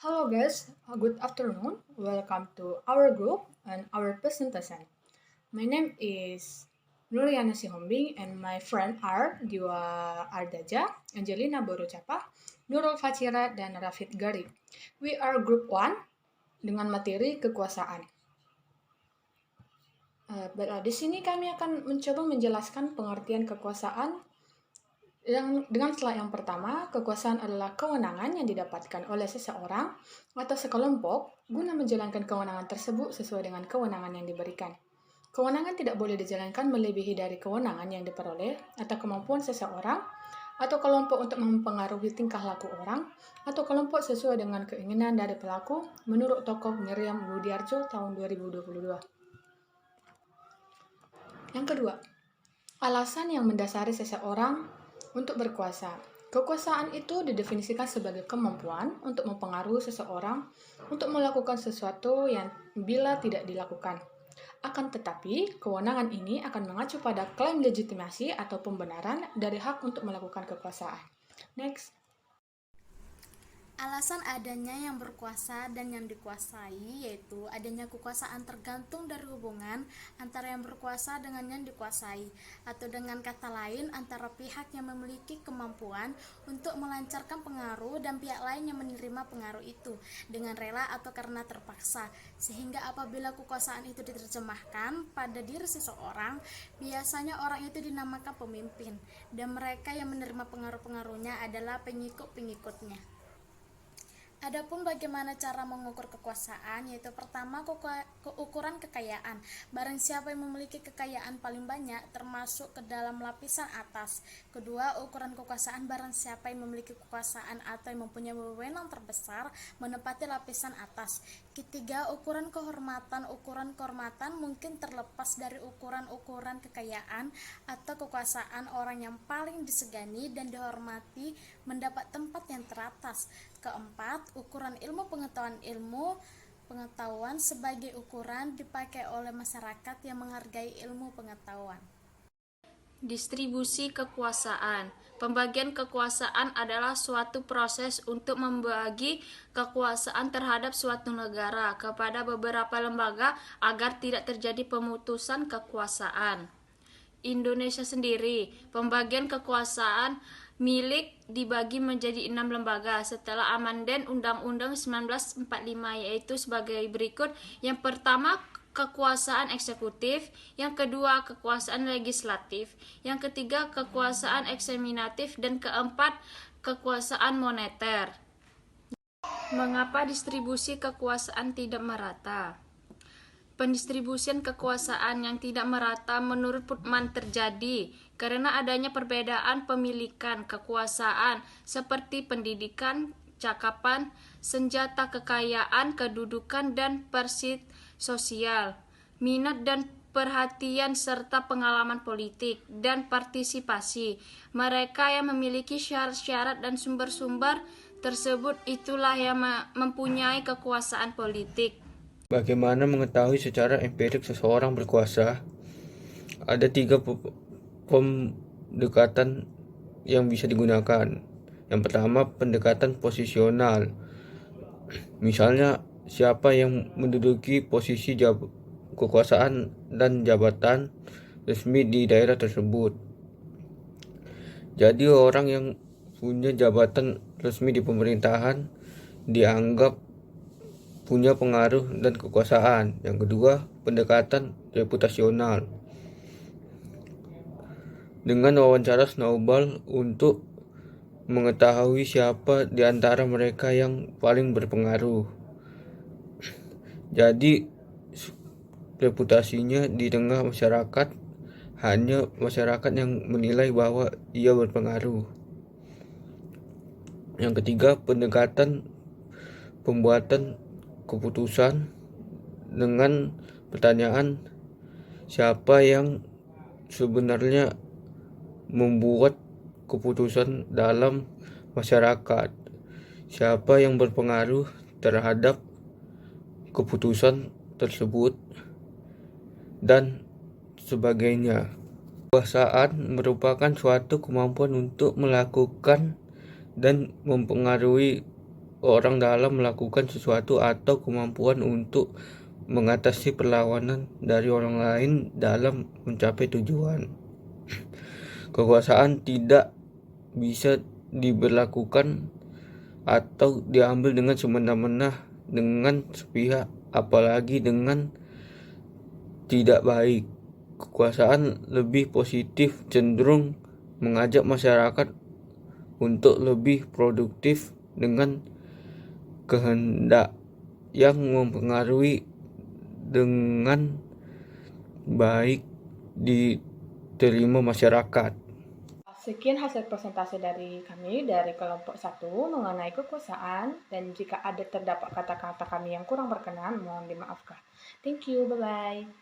Hello guys, good afternoon. Welcome to our group and our presentation. My name is Nuriana Sihombing and my friend are Diwa Ardaja, Angelina Borucapa, Nurul Fachira, dan Rafid Gari. We are group 1 dengan materi kekuasaan. Di sini kami akan mencoba menjelaskan pengertian kekuasaan dengan slide yang pertama, kekuasaan adalah kewenangan yang didapatkan oleh seseorang atau sekelompok guna menjalankan kewenangan tersebut sesuai dengan kewenangan yang diberikan. Kewenangan tidak boleh dijalankan melebihi dari kewenangan yang diperoleh atau kemampuan seseorang atau kelompok untuk mempengaruhi tingkah laku orang atau kelompok sesuai dengan keinginan dari pelaku menurut tokoh Miriam Budiarjo tahun 2022. Yang kedua, alasan yang mendasari seseorang untuk berkuasa. Kekuasaan itu didefinisikan sebagai kemampuan untuk mempengaruhi seseorang untuk melakukan sesuatu yang bila tidak dilakukan. Akan tetapi, kewenangan ini akan mengacu pada klaim legitimasi atau pembenaran dari hak untuk melakukan kekuasaan. Next. Alasan adanya yang berkuasa dan yang dikuasai yaitu adanya kekuasaan tergantung dari hubungan antara yang berkuasa dengan yang dikuasai, atau dengan kata lain antara pihak yang memiliki kemampuan untuk melancarkan pengaruh dan pihak lain yang menerima pengaruh itu dengan rela atau karena terpaksa. Sehingga apabila kekuasaan itu diterjemahkan pada diri seseorang, biasanya orang itu dinamakan pemimpin dan mereka yang menerima pengaruh-pengaruhnya adalah pengikut-pengikutnya. Adapun bagaimana cara mengukur kekuasaan, yaitu pertama ukuran kekayaan. Barang siapa yang memiliki kekayaan paling banyak termasuk ke dalam lapisan atas. Kedua, ukuran kekuasaan barang siapa yang memiliki kekuasaan atau yang mempunyai wewenang terbesar menempati lapisan atas. Ketiga, ukuran kehormatan. Ukuran kehormatan mungkin terlepas dari ukuran-ukuran kekayaan atau kekuasaan. Orang yang paling disegani dan dihormati mendapat tempat yang teratas. Keempat, ukuran ilmu pengetahuan. Ilmu pengetahuan sebagai ukuran dipakai oleh masyarakat yang menghargai ilmu pengetahuan. Distribusi kekuasaan. Pembagian kekuasaan adalah suatu proses untuk membagi kekuasaan terhadap suatu negara kepada beberapa lembaga agar tidak terjadi pemutusan kekuasaan. Indonesia sendiri, pembagian kekuasaan milik dibagi menjadi 6 lembaga setelah amandemen Undang-Undang 1945, yaitu sebagai berikut. Yang pertama, kekuasaan eksekutif, yang kedua kekuasaan legislatif, yang ketiga kekuasaan eksaminatif, dan keempat kekuasaan moneter. Mengapa distribusi kekuasaan tidak merata? Pendistribusian kekuasaan yang tidak merata menurut Putman terjadi karena adanya perbedaan pemilikan kekuasaan seperti pendidikan, cakapan, senjata, kekayaan, kedudukan, dan persit sosial, minat dan perhatian serta pengalaman politik dan partisipasi. Mereka yang memiliki syarat-syarat dan sumber-sumber tersebut itulah yang mempunyai kekuasaan politik. Bagaimana mengetahui secara empirik seseorang berkuasa? Ada 3 pendekatan yang bisa digunakan. Yang pertama, pendekatan posisional. Misalnya, siapa yang menduduki posisi kekuasaan dan jabatan resmi di daerah tersebut. Jadi orang yang punya jabatan resmi di pemerintahan dianggap punya pengaruh dan kekuasaan. Yang kedua, pendekatan reputasional. Dengan wawancara snowball untuk mengetahui siapa di antara mereka yang paling berpengaruh. Jadi reputasinya di tengah masyarakat hanya masyarakat yang menilai bahwa ia berpengaruh. Yang ketiga, pendekatan pembuatan keputusan dengan pertanyaan siapa yang sebenarnya membuat keputusan dalam masyarakat, siapa yang berpengaruh terhadap keputusan tersebut, dan sebagainya. Kekuasaan merupakan suatu kemampuan untuk melakukan dan mempengaruhi orang dalam melakukan sesuatu atau kemampuan untuk mengatasi perlawanan dari orang lain dalam mencapai tujuan. Kekuasaan tidak bisa diberlakukan atau diambil dengan semena-mena dengan sepihak, apalagi dengan tidak baik. Kekuasaan lebih positif, cenderung mengajak masyarakat untuk lebih produktif dengan kehendak yang mempengaruhi dengan baik diterima masyarakat. Sekian hasil presentasi dari kami dari kelompok 1 mengenai kekuasaan, dan jika terdapat kata-kata kami yang kurang berkenan, mohon dimaafkan. Thank you, bye-bye.